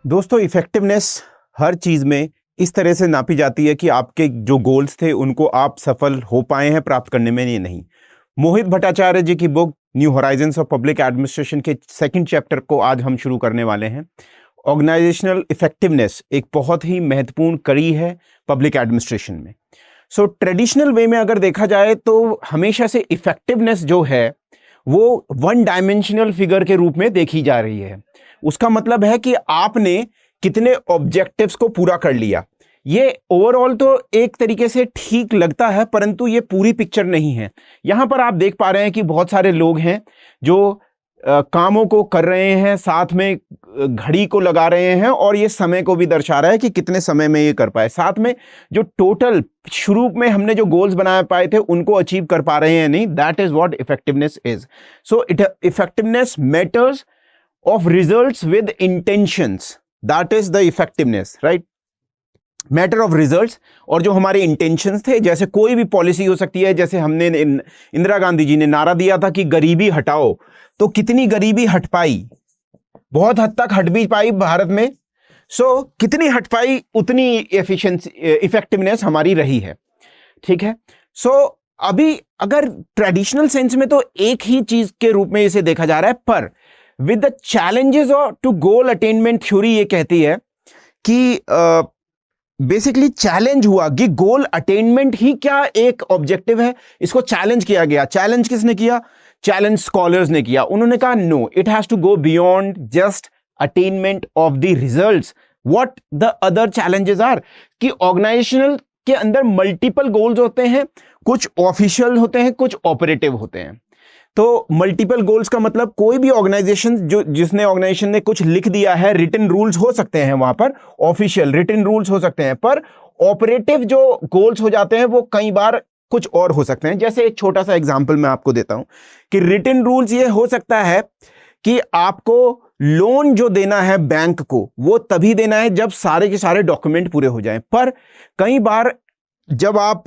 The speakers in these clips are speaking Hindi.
दोस्तों, इफेक्टिवनेस हर चीज़ में इस तरह से नापी जाती है कि आपके जो गोल्स थे उनको आप सफल हो पाए हैं प्राप्त करने में या नहीं। मोहित भट्टाचार्य जी की book new Horizons of public administration के सेकंड चैप्टर को आज हम शुरू करने वाले हैं। ऑर्गेनाइजेशनल इफेक्टिवनेस एक बहुत ही महत्वपूर्ण कड़ी है पब्लिक एडमिनिस्ट्रेशन में। सो ट्रेडिशनल वे में अगर देखा जाए तो हमेशा से इफेक्टिवनेस जो है वो वन डायमेंशनल फिगर के रूप में देखी जा रही है। उसका मतलब है कि आपने कितने ऑब्जेक्टिव्स को पूरा कर लिया। ये ओवरऑल तो एक तरीके से ठीक लगता है, परंतु ये पूरी पिक्चर नहीं है। यहां पर आप देख पा रहे हैं कि बहुत सारे लोग हैं जो कामों को कर रहे हैं, साथ में घड़ी को लगा रहे हैं और ये समय को भी दर्शा रहा है कि कितने समय में ये कर पाए। साथ में जो टोटल शुरू में हमने जो गोल्स बना पाए थे उनको अचीव कर पा रहे हैं नहीं। That is what effectiveness is. So effectiveness matters of results with intentions, that is the effectiveness, right? Matter of results. और जो हमारे इंटेंशंस थे, जैसे कोई भी पॉलिसी हो सकती है, जैसे हमने इंदिरा गांधी जी ने नारा दिया था कि गरीबी हटाओ, तो कितनी गरीबी हट पाई? बहुत हद तक हट भी पाई भारत में। सो कितनी हट पाई उतनी एफिशिएंसी इफेक्टिवनेस हमारी रही है। ठीक है। सो अभी अगर ट्रेडिशनल सेंस में तो एक ही चीज के रूप में इसे देखा जा रहा है, पर with the challenges to goal attainment theory ये कहती है कि बेसिकली चैलेंज हुआ कि गोल अटेनमेंट ही क्या एक ऑब्जेक्टिव है। इसको चैलेंज किया गया। चैलेंज किसने किया? चैलेंज स्कॉलर्स ने किया। उन्होंने कहा no, it has to go beyond just attainment of the results. What the other challenges are कि ऑर्गेनाइजेशनल के अंदर मल्टीपल गोल्स होते हैं, कुछ ऑफिशियल होते हैं, कुछ ऑपरेटिव होते हैं। तो मल्टीपल गोल्स का मतलब कोई भी ऑर्गेनाइजेशन जिसने ऑर्गेनाइजेशन ने कुछ लिख दिया है, रिटन रूल्स हो सकते हैं, वहां पर ऑफिशियल रिटन रूल्स हो सकते हैं, पर ऑपरेटिव जो गोल्स हो जाते हैं वो कई बार कुछ और हो सकते हैं। जैसे एक छोटा सा एग्जांपल मैं आपको देता हूं कि रिटन रूल्स ये हो सकता है कि आपको लोन जो देना है बैंक को वो तभी देना है जब सारे के सारे डॉक्यूमेंट पूरे हो जाएं। पर कई बार जब आप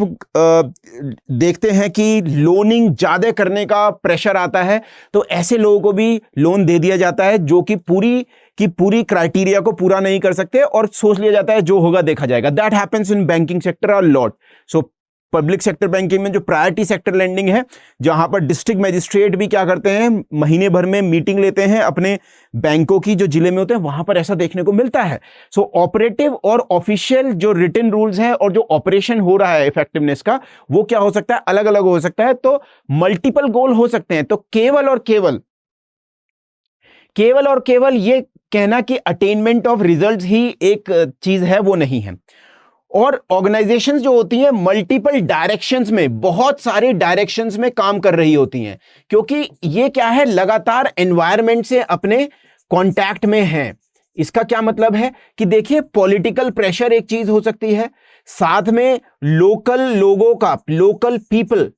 देखते हैं कि लोनिंग ज्यादा करने का प्रेशर आता है, तो ऐसे लोगों को भी लोन दे दिया जाता है जो कि पूरी क्राइटेरिया को पूरा नहीं कर सकते और सोच लिया जाता है जो होगा देखा जाएगा। That happens in banking sector a lot. So public sector banking में जो प्रायोरिटी सेक्टर लेंडिंग है, जहां पर डिस्ट्रिक्ट मजिस्ट्रेट भी क्या करते हैं, महीने भर में मीटिंग लेते हैं अपने बैंकों की जो जिले में होते हैं, वहां पर ऐसा देखने को मिलता है। सो ऑपरेटिव और ऑफिशियल जो रिटन रूल्स हैं और जो ऑपरेशन हो रहा है इफेक्टिवनेस का, वो क्या हो सकता है? अलग अलग हो सकता है। तो मल्टीपल गोल हो सकते हैं। तो केवल और केवल ये कहना कि अटेनमेंट ऑफ रिजल्ट्स ही एक चीज है, वो नहीं है। और ऑर्गेनाइजेशंस जो होती हैं मल्टीपल डायरेक्शंस में, बहुत सारे डायरेक्शंस में काम कर रही होती हैं, क्योंकि ये क्या है, लगातार एनवायरनमेंट से अपने कांटेक्ट में हैं। इसका क्या मतलब है कि देखिए, पॉलिटिकल प्रेशर एक चीज हो सकती है, साथ में लोकल लोगों का, लोकल पीपल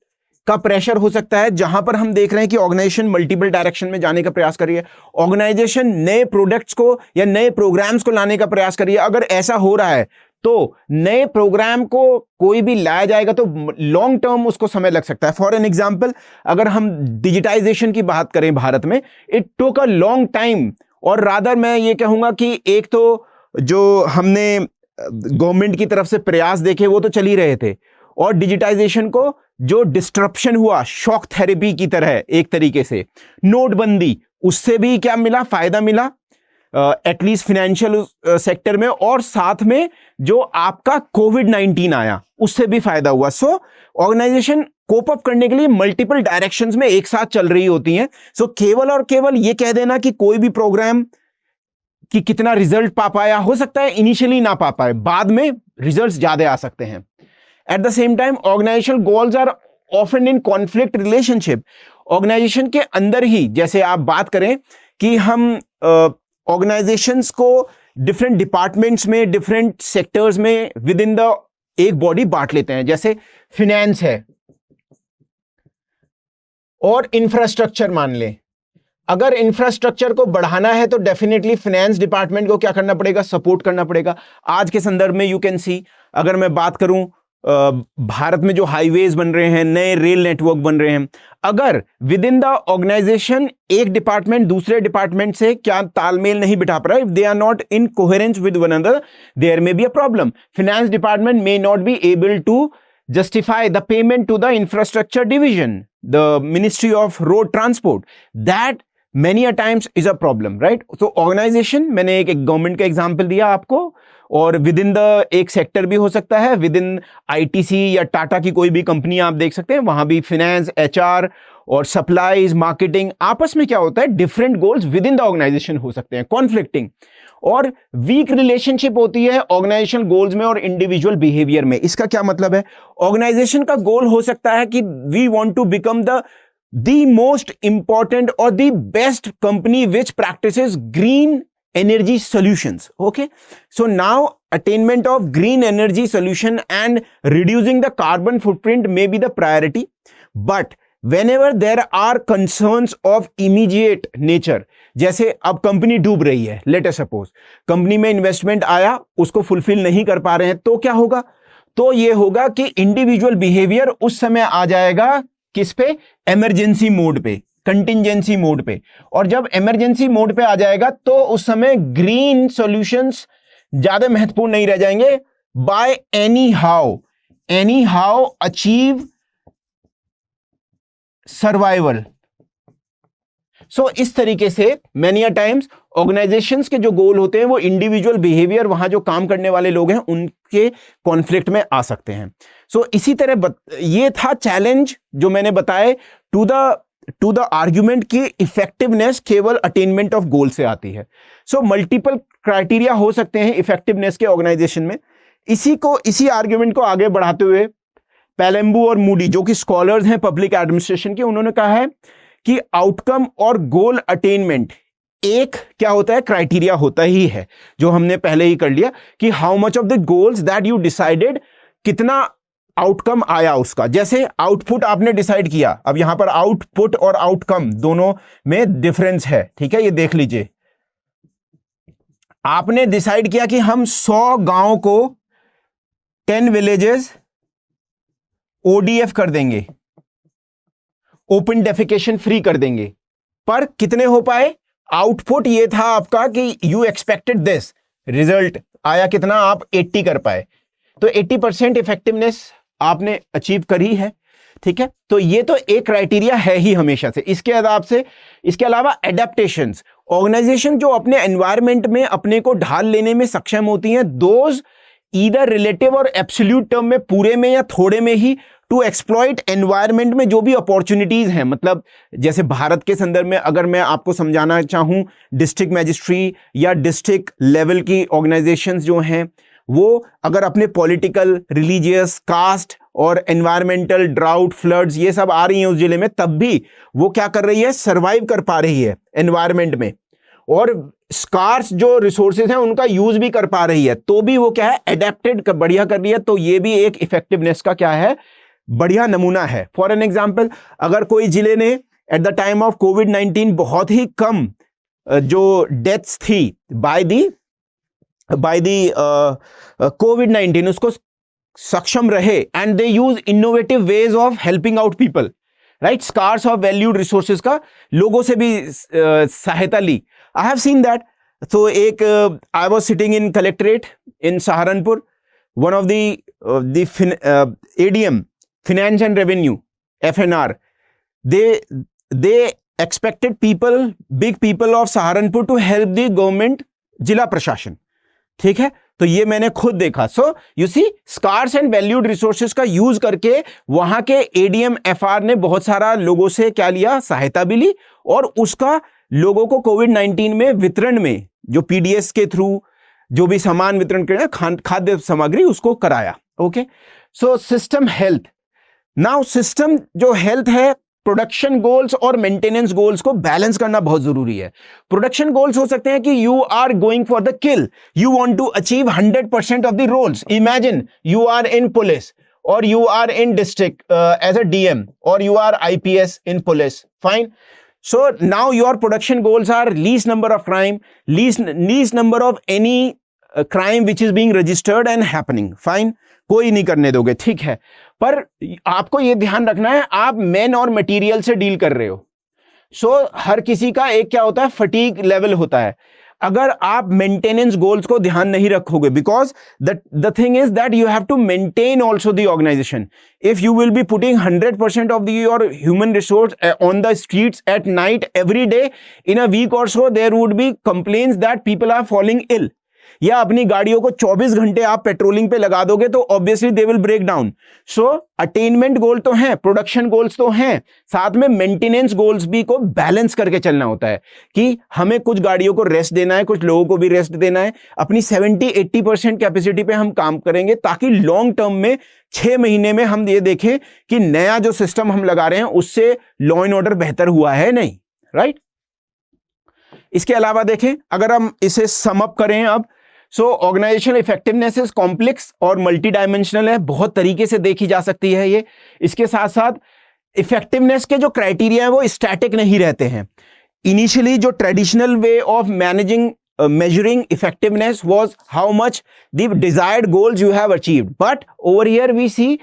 का प्रेशर हो सकता है, जहां पर हम देख रहे हैं कि ऑर्गेनाइजेशन मल्टीपल डायरेक्शन में जाने का प्रयास कर रही है। ऑर्गेनाइजेशन नए प्रोडक्ट्स को या नए प्रोग्राम्स को लाने का प्रयास कर रही है। अगर ऐसा हो रहा है तो नए प्रोग्राम को कोई भी लाया जाएगा तो लॉन्ग टर्म उसको समय लग सकता है। फॉर एन एग्जांपल, अगर हम डिजिटाइजेशन की बात करें भारत में, it took a long time. और रादर मैं ये कहूंगा कि एक तो जो हमने गवर्नमेंट की तरफ से प्रयास देखे वो तो चल ही रहे थे, और डिजिटाइजेशन को जो डिस्ट्रप्शन हुआ, शॉक थेरेपी की तरह एक तरीके से, नोटबंदी, उससे भी क्या मिला? फायदा मिला एटलीस्ट फाइनेंशियल सेक्टर में, और साथ में जो आपका कोविड-19 आया उससे भी फायदा हुआ। सो ऑर्गेनाइजेशन कोप अप करने के लिए मल्टीपल डायरेक्शंस में एक साथ चल रही होती हैं। सो केवल और केवल ये कह देना कि कोई भी प्रोग्राम कि कितना रिजल्ट पा पाया, हो सकता है इनिशियली ना पा पाए, बाद में रिजल्ट्स ज्यादा आ सकते हैं। At the same time organisational goals are often in conflict relationship. Organisation के अंदर ही, जैसे आप बात करें कि हम ऑर्गेनाइजेशंस को डिफरेंट डिपार्टमेंट्स में, डिफरेंट सेक्टर्स में विद इन द एक बॉडी बांट लेते हैं। जैसे फिनेंस है और इंफ्रास्ट्रक्चर मान लें। अगर इंफ्रास्ट्रक्चर को बढ़ाना है तो डेफिनेटली फाइनेंस डिपार्टमेंट को क्या करना पड़ेगा? सपोर्ट करना पड़ेगा। आज के संदर्भ में यू कैन सी, अगर मैं बात करूं भारत में जो हाईवेज बन रहे हैं, नए रेल नेटवर्क बन रहे हैं, अगर विद इन द ऑर्गेनाइजेशन एक डिपार्टमेंट दूसरे डिपार्टमेंट से क्या तालमेल नहीं बिठा पा रहा है, if they are not in coherence with one another, there may be a problem. Finance department may not be able to justify the payment to the infrastructure division, the Ministry of Road Transport. That many a times is a problem, right? So organization, मैंने एक गवर्नमेंट का एग्जांपल दिया आपको, और विद इन द एक सेक्टर भी हो सकता है, विद इन आईटीसी या टाटा की कोई भी कंपनी आप देख सकते हैं, वहां भी फाइनेंस, एचआर और सप्लाईज, मार्केटिंग, आपस में क्या होता है, different goals within the organisation हो सकते हैं, कॉन्फ्लिक्टिंग, और वीक रिलेशनशिप होती है ऑर्गेनाइजेशन गोल्स में और इंडिविजुअल बिहेवियर में. इसका क्या मतलब है, ऑर्गेनाइजेशन का गोल हो सकता है कि we want to become the most important और the best company which practices green energy solutions. Okay, so now attainment of green energy solution and reducing the carbon footprint may be the priority, but whenever there are concerns of immediate nature, जैसे अब कंपनी डूब रही है, लेट अस सपोज कंपनी में इन्वेस्टमेंट आया, उसको फुलफिल नहीं कर पा रहे हैं, तो क्या होगा, तो ये होगा कि इंडिविजुअल बिहेवियर उस समय आ जाएगा किस पे, इमरजेंसी मोड पे, कंटिंजेंसी मोड पे. और जब इमरजेंसी मोड पे आ जाएगा तो उस समय ग्रीन सॉल्यूशंस ज्यादा महत्वपूर्ण नहीं रह जाएंगे. By any how achieve survival. So इस तरीके से मेनी अ टाइम्स ऑर्गेनाइजेशंस के जो गोल होते हैं वो इंडिविजुअल बिहेवियर, वहां जो काम करने वाले लोग हैं उनके कॉन्फ्लिक्ट में आ सकते हैं. सो इसी तरह ये था चैलेंज जो मैंने बताए टू द आर्ग्यूमेंट की इफेक्टिवनेस केवल अटेनमेंट ऑफ गोल से आती है. सो मल्टीपल क्राइटेरिया हो सकते हैं इफेक्टिवनेस के ऑर्गेनाइजेशन में. इसी आर्ग्यूमेंट को आगे बढ़ाते हुए पैलेम्बू और मूडी, जो कि स्कॉलर्स हैं पब्लिक एडमिनिस्ट्रेशन के, उन्होंने कहा है कि आउटकम और गोल अटेनमेंट एक क्या होता है, क्राइटेरिया होता ही है, जो हमने पहले ही कर लिया कि how much of the goals that you decided, कितना आउटकम आया उसका. जैसे आउटपुट आपने डिसाइड किया, अब यहां पर आउटपुट और आउटकम दोनों में डिफरेंस है, ठीक है, ये देख लीजिए. आपने डिसाइड किया कि हम 100 गांव को 10 विलेजेस ओडीएफ कर देंगे, ओपन डेफिकेशन फ्री कर देंगे, पर कितने हो पाए, आउटपुट ये था आपका कि यू एक्सपेक्टेड दिस, रिजल्ट आया कितना, आप 80 कर पाए, तो 80% इफेक्टिवनेस आपने अचीव करी है. ठीक है, तो ये तो एक क्राइटेरिया है ही हमेशा से. इसके अलावा एडेप्टेशंस, ऑर्गेनाइजेशन जो अपने एनवायरनमेंट में अपने को ढाल लेने में सक्षम होती हैं, दोज ईदर रिलेटिव और एब्सोल्यूट टर्म में, पूरे में या थोड़े में ही, टू एक्सप्लॉइट एनवायरनमेंट में जो भी अपॉर्चुनिटीज हैं. मतलब जैसे भारत के संदर्भ में अगर मैं आपको समझाना चाहूं, डिस्ट्रिक्ट मजिस्ट्री या डिस्ट्रिक्ट लेवल की ऑर्गेनाइजेशंस जो हैं, वो अगर अपने पॉलिटिकल, रिलीजियस, कास्ट और एनवायरमेंटल, ड्राउट, फ्लड्स ये सब आ रही हैं उस जिले में, तब भी वो क्या कर रही है, सरवाइव कर पा रही है एनवायरमेंट में, और स्कार्स जो रिसोर्सेज हैं उनका यूज भी कर पा रही है, तो भी वो क्या है, एडेप्टेड बढ़िया कर रही है. तो ये भी एक इफेक्टिवनेस का क्या है, बढ़िया नमूना है. फॉर एन एग्जाम्पल, अगर कोई जिले ने एट द टाइम ऑफ कोविड-19 बहुत ही कम जो डेथ्स थी बाय दी कोविड-19, उसको सक्षम रहे, and they use innovative ways of helping out people, right, scars of valued resources का लोगों से भी सहायता ली. I have seen that. तो एक I was sitting in collectorate in Saharanpur, one of the ADM, finance and revenue, FNR, they expected big people of Saharanpur to help the government, जिला प्रशासन. ठीक है, तो ये मैंने खुद देखा. So you see, scarce and valued resources का यूज करके वहां के एडीएम एफआर ने बहुत सारा लोगों से क्या लिया, सहायता भी ली, और उसका लोगों को कोविड-19 में वितरण में जो पीडीएस के थ्रू जो भी सामान वितरण करना, खाद्य सामग्री, उसको कराया. Okay, so system health. Now system जो हेल्थ है, प्रोडक्शन गोल्स और मेंटेनेंस गोल्स को बैलेंस करना बहुत जरूरी है. प्रोडक्शन गोल्स हो सकते हैं कि you are going for the kill, you want to achieve 100% of the roles. Imagine you are in police, और you are in district as a DM, और you are IPS in police. Fine. So now your production goals are least number of crime, least number of any crime which is being registered and happening. Fine, कोई नहीं करने दोगे, ठीक है, पर आपको ये ध्यान रखना है आप मैन और मटेरियल से डील कर रहे हो. हर किसी का एक क्या होता है, फटीग लेवल होता है. अगर आप मेंटेनेंस गोल्स को ध्यान नहीं रखोगे, because the thing is that you have to maintain also the organisation. If you will be putting 100% of your human resource on the streets at night every day, in a week और so there would be complaints that people are falling ill. या अपनी गाड़ियों को 24 घंटे आप पेट्रोलिंग पे लगा दोगे तो obviously they will break down. Attainment goal तो हैं, प्रोडक्शन गोल्स तो हैं, साथ में मेंटेनेंस गोल्स भी को बैलेंस करके चलना होता है कि हमें कुछ गाड़ियों को रेस्ट देना है, कुछ लोगों को भी रेस्ट देना है. अपनी 70-80% कैपेसिटी पे हम काम करेंगे ताकि लॉन्ग टर्म में 6 महीने में हम ये देखें कि नया जो सिस्टम हम लगा रहे हैं उससे लॉ एंड ऑर्डर बेहतर हुआ है नहीं, राइट. इसके अलावा देखें, अगर हम इसे सम अप करें अब, ऑर्गेनाइजेशनल इफेक्टिवनेस इज कॉम्प्लेक्स और मल्टी डायमेंशनल है, बहुत तरीके से देखी जा सकती है ये. इसके साथ साथ इफेक्टिवनेस के जो क्राइटेरिया है वो स्टैटिक नहीं रहते हैं. इनिशियली जो traditional way of managing measuring effectiveness was how much the desired goals you have achieved, but over here we see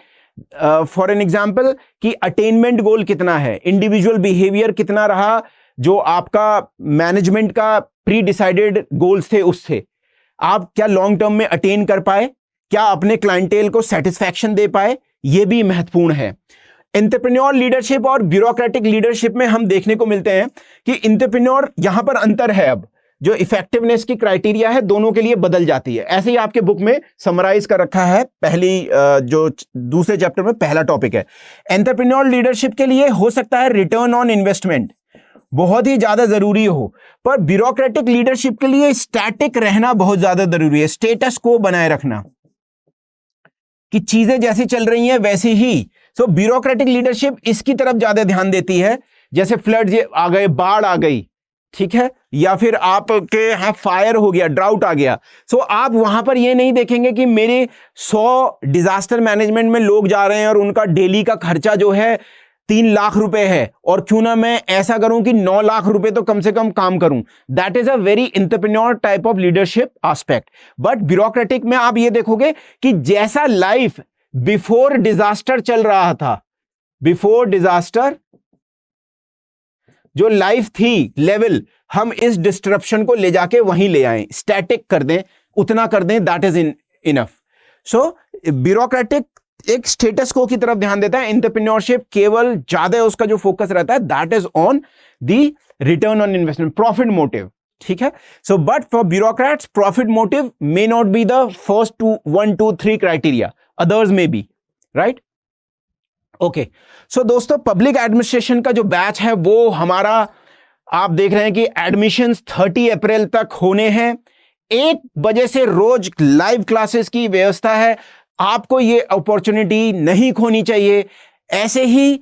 for an example कि attainment goal कितना है, individual behavior कितना रहा, जो आपका मैनेजमेंट का प्री डिसाइडेड गोल्स थे उससे आप क्या लॉन्ग टर्म में अटेन कर पाए, क्या अपने क्लाइंटेल को सेटिस्फैक्शन दे पाए, ये भी महत्वपूर्ण है. एंटरप्रेन्योर लीडरशिप और ब्यूरोक्रेटिक लीडरशिप में हम देखने को मिलते हैं कि एंटरप्रेन्योर यहां पर अंतर है. अब जो इफेक्टिवनेस की क्राइटेरिया है दोनों के लिए बदल जाती है. ऐसे ही आपके बुक में समराइज कर रखा है, पहली जो दूसरे चैप्टर में पहला टॉपिक है. एंटरप्रेन्योर लीडरशिप के लिए हो सकता है रिटर्न ऑन इन्वेस्टमेंट बहुत ही ज्यादा जरूरी हो, पर ब्यूरोक्रेटिक लीडरशिप के लिए स्टैटिक रहना बहुत ज्यादा जरूरी है. स्टेटस को बनाए रखना कि चीजें जैसी चल रही हैं वैसी ही. ब्यूरोक्रेटिक लीडरशिप इसकी तरफ ज्यादा ध्यान देती है, जैसे फ्लड आ गए, बाढ़ आ गई, ठीक है, या फिर आपके यहाँ फायर हो गया, ड्राउट आ गया. आप वहां पर ये नहीं देखेंगे कि मेरे 100 डिजास्टर मैनेजमेंट में लोग जा रहे हैं और उनका डेली का खर्चा जो है 3 लाख रुपए है, और क्यों ना मैं ऐसा करूं कि 9 लाख रुपए तो कम से कम काम करूं. That is a very entrepreneur type of leadership aspect. But bureaucratic में आप ये देखोगे कि जैसा लाइफ बिफोर डिजास्टर चल रहा था, बिफोर डिजास्टर जो लाइफ थी लेवल, हम इस डिस्ट्रप्शन को ले जाके वहीं ले आए, स्टैटिक कर दें, उतना कर दें, दैट इज इनफ. ब्यूरोक्रेटिक एक स्टेटस को की तरफ ध्यान देता है. एंटरप्रेन्योरशिप केवल ज्यादा उसका जो फोकस रहता है that is on the return on investment, profit motive, ठीक है. But for bureaucrats profit motive may not be the first 1, 2, 3 criteria, others may be, right. Okay, दोस्तों पब्लिक एडमिनिस्ट्रेशन का जो बैच है वो हमारा, आप देख रहे हैं कि एडमिशंस 30 अप्रैल तक होने हैं. 1 बजे से रोज लाइव क्लासेस की व्यवस्था है. आपको ये अपॉर्चुनिटी नहीं खोनी चाहिए. ऐसे ही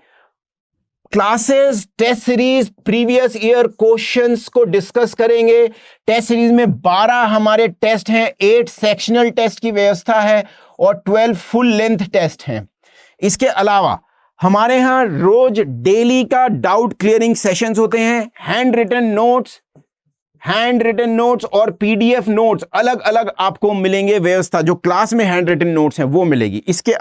classes, test series, previous year questions को डिस्कस करेंगे. टेस्ट सीरीज में 12 हमारे टेस्ट हैं, 8 सेक्शनल टेस्ट की व्यवस्था है और 12 फुल लेंथ टेस्ट हैं. इसके अलावा हमारे यहां रोज डेली का डाउट क्लियरिंग सेशंस होते हैं. हैंड रिटन नोट्स और पीडीएफ नोट्स अलग अलग आपको मिलेंगे. व्यवस्था जो क्लास में हैंड रिटन नोट्स हैं वो मिलेगी. इसके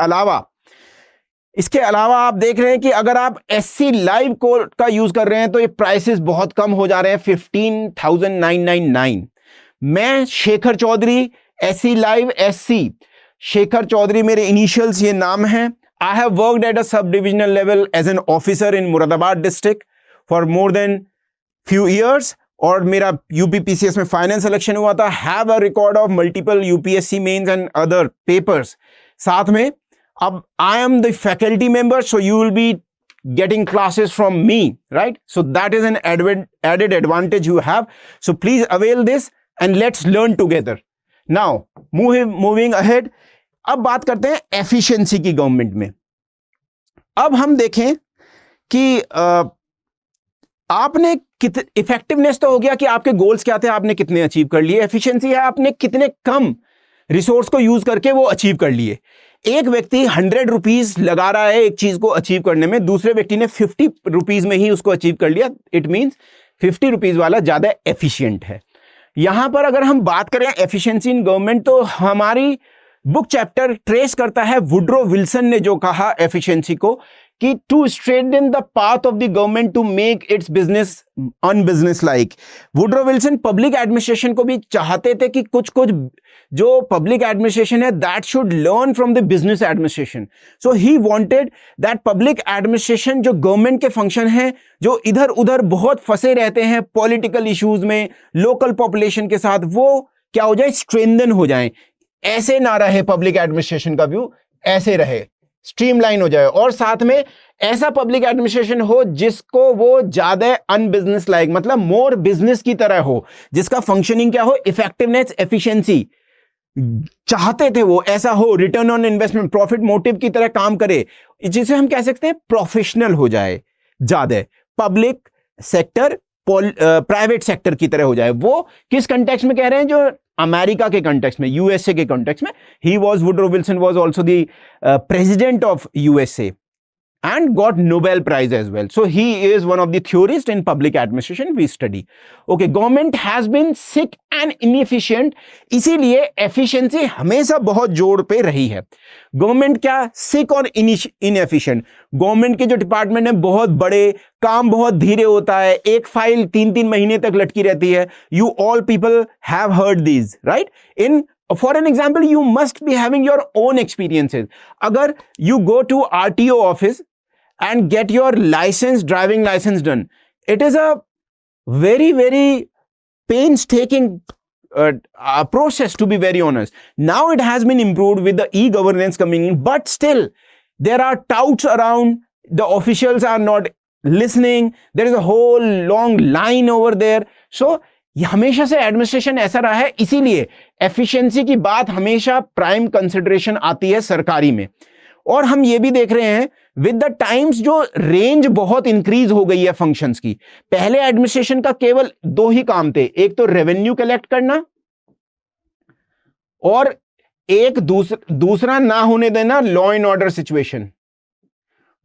अलावा आप देख रहे हैं कि अगर आप एससी लाइव कोड का यूज कर रहे हैं तो ये प्राइसेस बहुत कम हो जा रहे हैं, 15,999. मैं Shekhar Chaudhary, SC live SC Shekhar Chaudhary मेरे इनिशियल्स, ये नाम है. I have worked at a sub-divisional level as an officer in Muradabad district for more than few years. और मेरा UPPCS में फाइनेंस सिलेक्शन हुआ था. Have a record of multiple UPSC mains and other papers. साथ में अब I am the faculty member, so you will be getting classes from me, right? So that is an added advantage you have. So please avail this and let's learn together. Now moving ahead. अब बात करते हैं एफिशिएंसी की गवर्नमेंट में. अब हम देखें कि आपने इफेक्टिवनेस तो हो गया कि आपके गोल्स क्या थे, आपने कितने अचीव कर लिए. एफिशिएंसी है आपने कितने कम रिसोर्स को यूज करके वो अचीव कर लिए. एक व्यक्ति 100 रुपीज लगा रहा है एक चीज को अचीव करने में, दूसरे व्यक्ति ने 50 रुपीज में ही उसको अचीव कर लिया. इट मींस 50 रुपीज वाला ज्यादा एफिशिएंट है. यहां पर अगर हम बात करें एफिशिएंसी इन गवर्नमेंट, तो हमारी बुक चैप्टर ट्रेस करता है वुड्रो विल्सन ने जो कहा एफिशिएंसी को, कि to strengthen the path of the government to make its business unbusiness like. Woodrow Wilson public administration को भी चाहते थे कि कुछ कुछ जो पब्लिक एडमिनिस्ट्रेशन है that should learn from the business administration. So he wanted that public administration, जो गवर्नमेंट के फंक्शन हैं जो इधर उधर बहुत फंसे रहते हैं पॉलिटिकल इश्यूज में, लोकल पॉपुलेशन के साथ, वो क्या हो जाए, स्ट्रेंथन हो जाए। ऐसे ना रहे पब्लिक एडमिनिस्ट्रेशन का व्यू, ऐसे रहे, स्ट्रीमलाइन हो जाए, और साथ में ऐसा पब्लिक एडमिनिस्ट्रेशन हो जिसको वो ज्यादा अनबिजनेस लाइक, मतलब मोर बिजनेस की तरह हो, जिसका फंक्शनिंग क्या हो, इफेक्टिवनेस, एफिशिएंसी चाहते थे वो ऐसा हो, return on investment, profit motive की तरह काम करे, जिसे हम कह सकते हैं प्रोफेशनल हो जाए, ज्यादा पब्लिक सेक्टर प्राइवेट सेक्टर की तरह हो जाए। वो किस कंटेक्स्ट में कह रहे हैं, जो अमेरिका के कंटेक्स्ट में, यूएसए के कंटेक्स्ट में। He was, Woodrow Wilson was also the president of USA and got Nobel Prize as well. So he is one of the theorists in public administration we study. Okay, government has been sick and inefficient, इसीलिए efficiency हमेशा बहुत जोर पे रही है। गवर्नमेंट क्या सिक और इनएफिशिएंट, गवर्नमेंट के जो डिपार्टमेंट है बहुत बड़े, काम बहुत धीरे होता है, एक फाइल 3-3 महीने तक लटकी रहती है। You all people have heard these, right? For an example, you must be having your own experiences. अगर you go to RTO office and get your license, driving license done, it is a very, very painstaking process, to be very honest. Now it has been improved with the e-governance coming in, but still there are touts around, the officials are not listening, there is a whole long line over there. So ये हमेशा से एडमिनिस्ट्रेशन ऐसा रहा है, इसीलिए एफिशिएंसी की बात हमेशा प्राइम कंसिडरेशन आती है सरकारी में। और हम ये भी देख रहे हैं विद द टाइम्स जो रेंज बहुत इंक्रीज हो गई है फंक्शंस की। पहले एडमिनिस्ट्रेशन का केवल 2 ही काम थे, एक तो रेवेन्यू कलेक्ट करना और एक दूसरा ना होने देना law and order situation,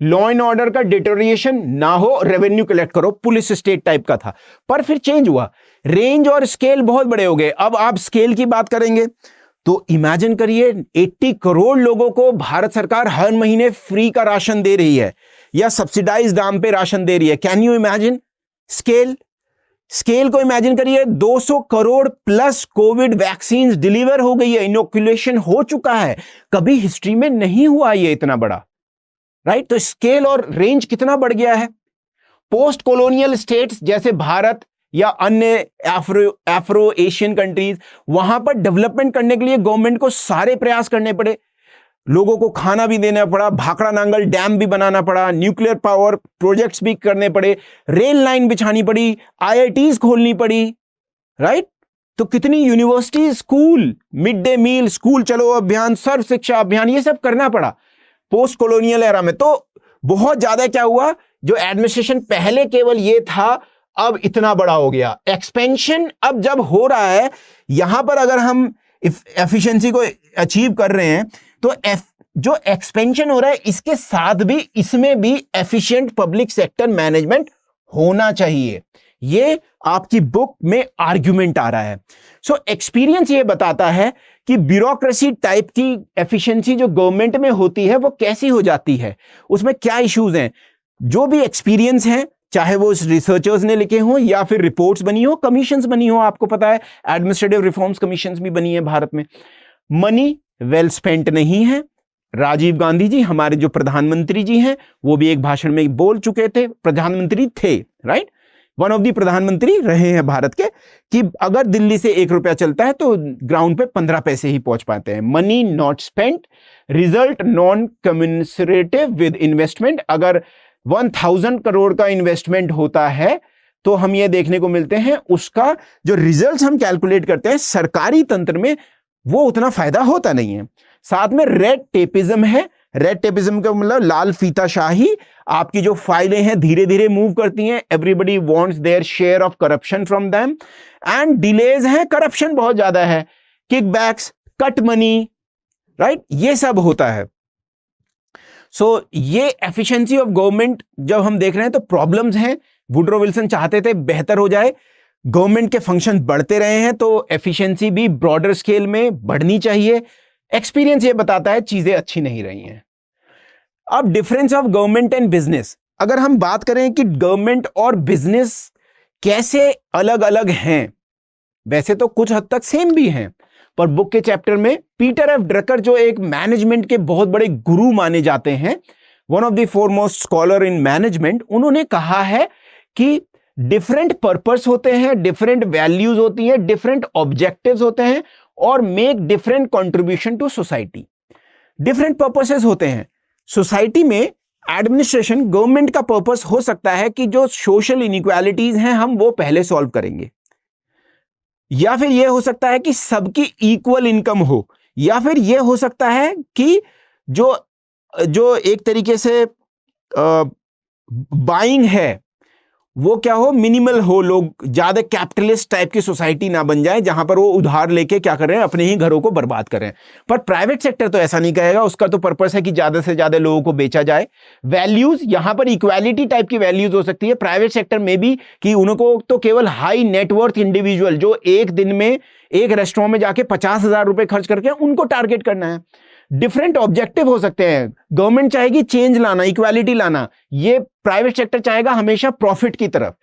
law and order का डिटोरिएशन ना हो, रेवेन्यू कलेक्ट करो, पुलिस स्टेट टाइप का था। पर फिर चेंज हुआ, रेंज और स्केल बहुत बड़े हो गए। अब आप स्केल की बात करेंगे तो इमेजिन करिए 80 करोड़ लोगों को भारत सरकार हर महीने फ्री का राशन दे रही है या सब्सिडाइज दाम पे राशन दे रही है। कैन यू इमेजिन स्केल को इमेजिन करिए, 200 crore plus Covid vaccine deliver हो गई है, इनोकुलेशन हो चुका है, कभी हिस्ट्री में नहीं हुआ ये इतना बड़ा, राइट? तो स्केल और रेंज कितना बढ़ गया है। पोस्ट कॉलोनियल स्टेट्स जैसे भारत या अन्य अफ्रो एशियन कंट्रीज, वहां पर डेवलपमेंट करने के लिए गवर्नमेंट को सारे प्रयास करने पड़े, लोगों को खाना भी देना पड़ा, भाखड़ा नांगल डैम भी बनाना पड़ा, न्यूक्लियर पावर प्रोजेक्ट्स भी करने पड़े, रेल लाइन बिछानी पड़ी, आईआईटीज खोलनी पड़ी, राइट? तो कितनी university, school, mid day meal, school चलो अभियान, सर्व शिक्षा अभियान, ये सब करना पड़ा पोस्ट कॉलोनियल एरा में। तो बहुत ज्यादा क्या हुआ, जो एडमिनिस्ट्रेशन पहले केवल ये था अब इतना बड़ा हो गया। एक्सपेंशन अब जब हो रहा है, यहां पर अगर हम एफिशिएंसी को अचीव कर रहे हैं तो जो एक्सपेंशन हो रहा है इसके साथ भी इसमें भी एफिशिएंट पब्लिक सेक्टर मैनेजमेंट होना चाहिए। ये आपकी बुक में आर्ग्यूमेंट आ रहा है। सो एक्सपीरियंस ये बताता है कि ब्यूरोक्रेसी टाइप की एफिशिएंसी जो गवर्नमेंट में होती है वो कैसी हो जाती है, उसमें क्या इश्यूज हैं। जो भी एक्सपीरियंस हैं, चाहे वो रिसर्चर्स ने लिखे हों या फिर रिपोर्ट्स बनी हो, कमीशंस बनी हो, आपको पता है एडमिनिस्ट्रेटिव रिफॉर्म्स कमीशंस भी बनी है भारत में। मनी वेल स्पेंट नहीं है। राजीव गांधी जी हमारे जो प्रधानमंत्री जी हैं वो भी एक भाषण में बोल चुके थे, प्रधानमंत्री थे, राइट, वन ऑफ द प्रधानमंत्री रहे हैं भारत के, कि अगर दिल्ली से 1 रुपया चलता है तो ग्राउंड पे 15 पैसे ही पहुंच पाते हैं। Money not spent, result non commensurate with investment. अगर 1000 करोड़ का इन्वेस्टमेंट होता है तो हम ये देखने को मिलते हैं उसका जो रिजल्ट्स हम कैलकुलेट करते हैं सरकारी तंत्र में वो उतना फायदा होता नहीं है। साथ में रेड टेपिज्म है। रेड टेपिज्म का मतलब लाल फीताशाही, आपकी जो फाइलें हैं धीरे धीरे मूव करती हैं, everybody wants their share of corruption from them, and delays है, करप्शन बहुत ज्यादा है, किकबैक्स, कट मनी, राइट, ये सब होता है। सो ये एफिशिएंसी ऑफ गवर्नमेंट जब हम देख रहे हैं तो प्रॉब्लम्स हैं। वुड्रो विल्सन चाहते थे बेहतर हो जाए, गवर्नमेंट के फंक्शन बढ़ते रहे हैं तो एफिशिएंसी भी ब्रॉडर स्केल में बढ़नी चाहिए। एक्सपीरियंस ये बताता है चीजें अच्छी नहीं रही हैं। अब difference of government and business, अगर हम बात करें कि गवर्नमेंट और बिजनेस कैसे अलग अलग हैं, वैसे तो कुछ हद तक सेम भी हैं, पर बुक के चैप्टर में पीटर एफ ड्रकर जो एक मैनेजमेंट के बहुत बड़े गुरु माने जाते हैं, one of the foremost scholar in management, उन्होंने कहा है कि डिफरेंट पर्पस होते हैं, डिफरेंट वैल्यूज होती हैं, डिफरेंट ऑब्जेक्टिव्स होते हैं और make different contribution to society. Different purposes होते हैं। सोसाइटी में एडमिनिस्ट्रेशन, गवर्नमेंट का पर्पस हो सकता है कि जो सोशल इनइक्वालिटीज हैं हम वो पहले सॉल्व करेंगे, या फिर यह हो सकता है कि सबकी इक्वल इनकम हो, या फिर यह हो सकता है कि जो एक तरीके से बाइंग है वो क्या हो, मिनिमल हो, लोग ज्यादा कैपिटलिस्ट टाइप की सोसाइटी ना बन जाए जहां पर वो उधार लेके क्या कर रहे हैं, अपने ही घरों को बर्बाद कर रहे हैं। पर प्राइवेट सेक्टर तो ऐसा नहीं कहेगा, उसका तो पर्पस है कि ज्यादा से ज्यादा लोगों को बेचा जाए। वैल्यूज, यहां पर इक्वालिटी टाइप की वैल्यूज हो सकती है प्राइवेट सेक्टर में भी, कि उनको तो केवल हाई नेटवर्थ इंडिविजुअल जो एक दिन में एक रेस्टोरेंट में जाके 50,000 रुपए खर्च करके उनको टारगेट करना है। डिफरेंट ऑब्जेक्टिव हो सकते हैं। गवर्नमेंट चाहेगी चेंज लाना, इक्वालिटी लाना, ये प्राइवेट सेक्टर चाहेगा हमेशा प्रॉफिट की तरफ।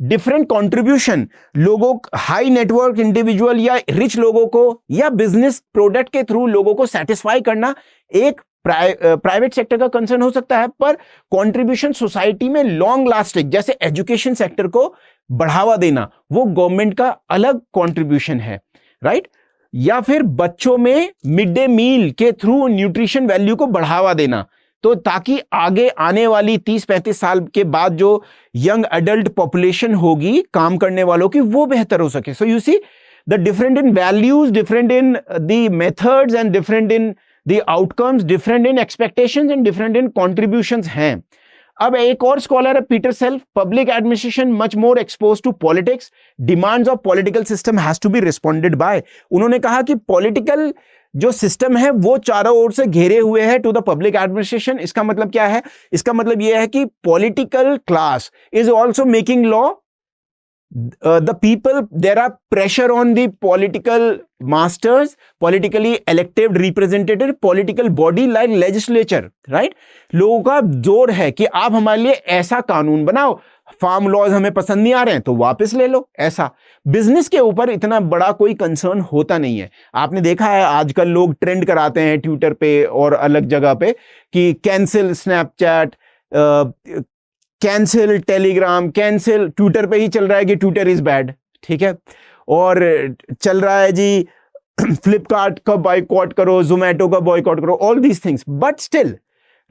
डिफरेंट कंट्रीब्यूशन, लोगों, हाई नेटवर्क इंडिविजुअल या रिच लोगों को या बिजनेस प्रोडक्ट के थ्रू लोगों को सेटिस्फाई करना एक प्राइवेट सेक्टर का कंसर्न हो सकता है। पर कंट्रीब्यूशन सोसाइटी में लॉन्ग लास्टिंग, जैसे एजुकेशन सेक्टर को बढ़ावा देना, वो गवर्नमेंट का अलग कंट्रीब्यूशन है, राइट। या फिर बच्चों में मिड डे मील के थ्रू न्यूट्रिशन वैल्यू को बढ़ावा देना, तो ताकि आगे आने वाली 30-35 साल के बाद जो यंग एडल्ट पॉपुलेशन होगी काम करने वालों की, वो बेहतर हो सके। So you see the different in values, different in the methods and different in the outcomes, different in expectations and different in contributions हैं। अब एक और स्कॉलर है Peter Self, public administration much more expose to politics, demands of political system has to be responded by. उन्होंने कहा कि पॉलिटिकल जो सिस्टम है वो चारों ओर से घेरे हुए हैं टू द पब्लिक एडमिनिस्ट्रेशन। इसका मतलब क्या है? इसका मतलब यह है कि political class is also making law, the people, there are pressure on the political masters, politically elected representative, political body like legislature, right? लोगों का जोर है कि आप हमारे लिए ऐसा कानून बनाओ, फार्म लॉज हमें पसंद नहीं आ रहे हैं तो वापस ले लो। ऐसा बिजनेस के ऊपर इतना बड़ा कोई कंसर्न होता नहीं है। आपने देखा है आजकल लोग ट्रेंड कराते हैं ट्विटर पे और अलग जगह पे कि cancel Snapchat, cancel Telegram, cancel, Twitter पे ही चल रहा है कि ट्विटर इज बैड, ठीक है। और चल रहा है जी फ्लिपकार्ट का बॉयकॉट करो, जोमेटो का बॉयकॉट करो, all these things, but still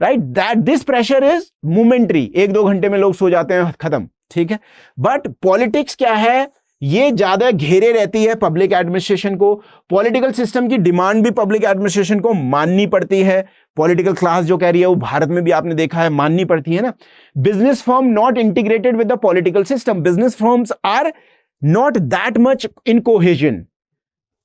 right that this pressure is momentary, 1-2 घंटे में लोग सो जाते हैं, खत्म, ठीक है। बट पॉलिटिक्स क्या है, ये ज्यादा घेरे रहती है पब्लिक एडमिनिस्ट्रेशन को। पॉलिटिकल सिस्टम की डिमांड भी पब्लिक एडमिनिस्ट्रेशन को माननी पड़ती है। पॉलिटिकल क्लास जो कह रही है वो भारत में भी आपने देखा है माननी पड़ती है ना। Business firm not integrated with the political system, business firms are not that much in cohesion.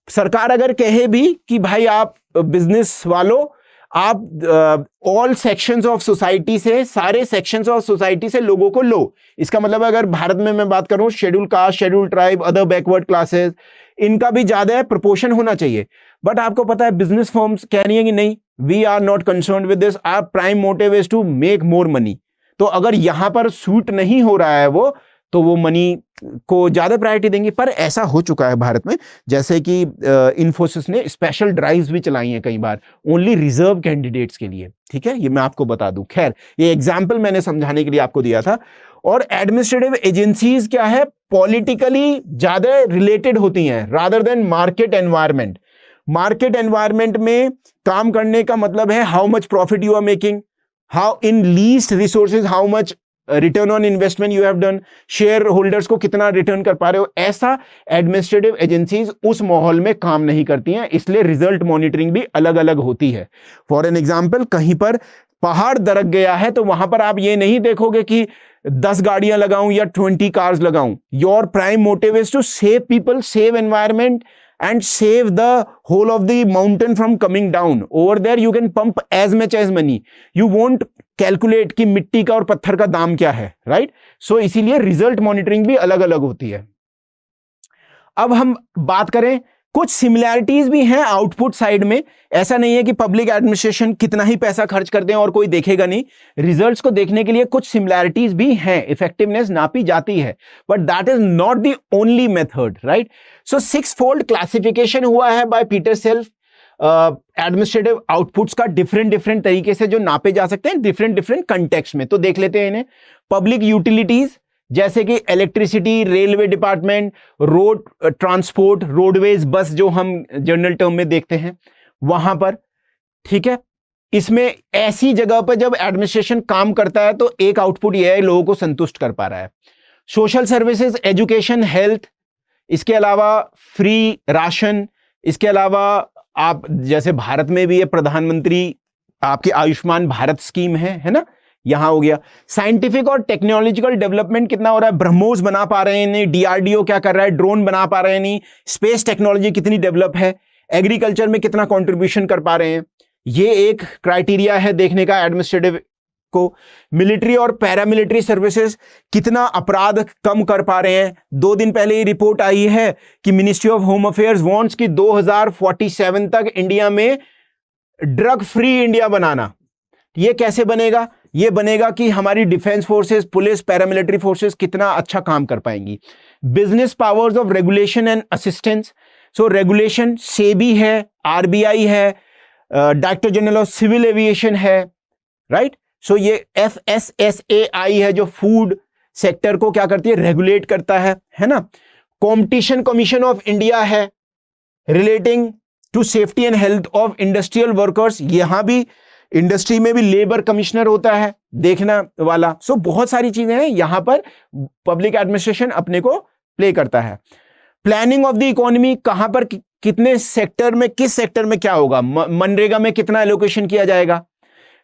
सरकार अगर कहे भी कि भाई आप बिजनेस वालों, आप ऑल सेक्शंस ऑफ सोसाइटी से, सारे सेक्शंस ऑफ सोसाइटी से लोगों को लो। इसका मतलब अगर भारत में मैं बात करूं, schedule caste, schedule tribe, other backward classes, इनका भी ज्यादा प्रपोर्शन होना चाहिए। बट आपको पता है बिजनेस फर्म्स कह रही है कि नहीं, we are not concerned with this, our prime motive is to make more money. तो अगर यहां पर सूट नहीं हो रहा है वो, तो वो मनी को ज्यादा प्रायोरिटी देंगे। पर ऐसा हो चुका है भारत में, जैसे कि इन्फोसिस ने स्पेशल ड्राइव्स भी चलाई हैं कई बार ओनली रिजर्व कैंडिडेट्स के लिए, ठीक है। ये मैं आपको बता दूं, खैर ये एग्जाम्पल मैंने समझाने के लिए आपको दिया था। और एडमिनिस्ट्रेटिव एजेंसीज क्या है, पॉलिटिकली ज्यादा रिलेटेड होती हैं rather than market environment. Market environment में काम करने का मतलब है how much profit you are making, how in least resources how much return on investment you have done, shareholders को कितना रिटर्न कर पा रहे हो। ऐसा एडमिनिस्ट्रेटिव एजेंसीज उस माहौल में काम नहीं करती हैं, इसलिए रिजल्ट मॉनिटरिंग भी अलग अलग होती है। फॉर एन एग्जांपल, कहीं पर पहाड़ दरक गया है तो वहां पर आप ये नहीं देखोगे कि 10 गाड़ियां लगाऊं या 20 कार्स लगाऊं। Your prime motive is to save people, save environment and save the whole of the mountain from coming down. Over there you can pump as much as money. You won't calculate कि मिट्टी का और पत्थर का दाम क्या है, right? So इसीलिए रिजल्ट मॉनिटरिंग भी अलग अलग होती है। अब हम बात करें, कुछ सिमिलैरिटीज भी हैं आउटपुट साइड में। ऐसा नहीं है कि पब्लिक एडमिनिस्ट्रेशन कितना ही पैसा खर्च कर दें और कोई देखेगा नहीं। रिजल्ट्स को देखने के लिए कुछ सिमिलैरिटीज भी हैं, इफेक्टिवनेस नापी जाती है, but that is not the only method, right. So 6-fold classification हुआ है by Peter self administrative outputs का, डिफरेंट तरीके से जो नापे जा सकते हैं डिफरेंट कंटेक्स्ट में। तो देख लेते हैं इन्हें। पब्लिक यूटिलिटीज जैसे कि electricity, railway department, road transport, roadways, बस जो हम जनरल टर्म में देखते हैं वहां पर, ठीक है। इसमें ऐसी जगह पर जब एडमिनिस्ट्रेशन काम करता है तो एक आउटपुट यह है, लोगों को संतुष्ट कर पा रहा है। सोशल सर्विसेज, एजुकेशन, हेल्थ, इसके अलावा फ्री राशन, इसके अलावा आप जैसे भारत में भी ये प्रधानमंत्री आपकी आयुष्मान भारत स्कीम है ना, यहां हो गया। साइंटिफिक और टेक्नोलॉजिकल डेवलपमेंट कितना हो रहा है, ब्रह्मोस बना पा रहे हैं नहीं, डीआरडीओ क्या कर रहा है, ड्रोन बना पा रहे हैं नहीं, स्पेस टेक्नोलॉजी कितनी डेवलप है, एग्रीकल्चर में कितना कंट्रीब्यूशन कर पा रहे हैं, ये एक क्राइटेरिया है देखने का एडमिनिस्ट्रेटिव को। मिलिट्री और पैरामिलिट्री सर्विसेज, कितना अपराध कम कर पा रहे हैं। 2 दिन पहले ये रिपोर्ट आई है कि ministry of home affairs wants कि 2047 तक इंडिया में ड्रग फ्री इंडिया बनाना। ये कैसे बनेगा? ये बनेगा कि हमारी defence forces, police, paramilitary forces कितना अच्छा काम कर पाएंगी। Business powers of regulation and assistance, so regulation SEBI है, आरबीआई है, director general of civil aviation है, राइट। सो ये FSSAI है जो फूड सेक्टर को क्या करती है, रेगुलेट करता है ना। कंपटीशन कमीशन ऑफ इंडिया है relating to safety and health of industrial workers, यहां भी इंडस्ट्री में भी लेबर कमिश्नर होता है देखना वाला। सो बहुत सारी चीजें हैं यहां पर पब्लिक एडमिनिस्ट्रेशन अपने को प्ले करता है। प्लानिंग ऑफ द इकोनॉमी, कहां पर कितने सेक्टर में, किस सेक्टर में क्या होगा, मनरेगा में कितना एलोकेशन किया जाएगा,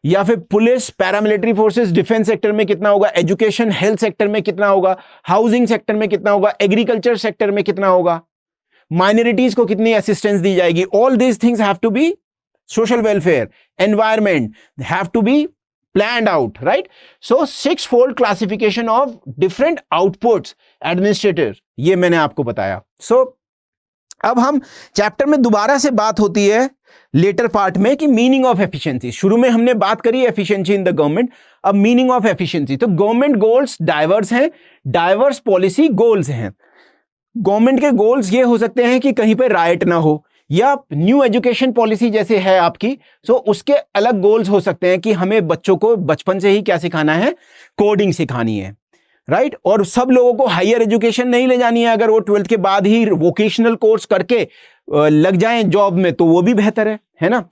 या फिर police, paramilitary forces, defence sector में कितना होगा, एजुकेशन हेल्थ सेक्टर में कितना होगा, हाउसिंग सेक्टर में कितना होगा, एग्रीकल्चर सेक्टर में कितना होगा, माइनॉरिटीज को कितनी असिस्टेंस दी जाएगी। All these things have to be, social welfare, environment, have to be planned out, right? So 6-fold classification of different outputs administrative, ये मैंने आपको बताया। So अब हम चैप्टर में दोबारा से बात होती है लेटर पार्ट में कि मीनिंग ऑफ एफिशिएंसी। शुरू में हमने बात करी एफिशिएंसी इन द गवर्नमेंट, अब मीनिंग ऑफ एफिशिएंसी। तो गवर्नमेंट गोल्स डाइवर्स हैं, डाइवर्स पॉलिसी गोल्स हैं। गवर्नमेंट के गोल्स ये हो सकते हैं कि कहीं पर राइट ना हो, या न्यू एजुकेशन पॉलिसी जैसे है आपकी, सो उसके अलग गोल्स हो सकते हैं कि हमें बच्चों को बचपन से ही क्या सिखाना है, कोडिंग सिखानी है, राइट। और सब लोगों को हायर एजुकेशन नहीं ले जानी है, अगर वो 12th के बाद ही वोकेशनल कोर्स करके लग जाएं जॉब में तो वो भी बेहतर है ना।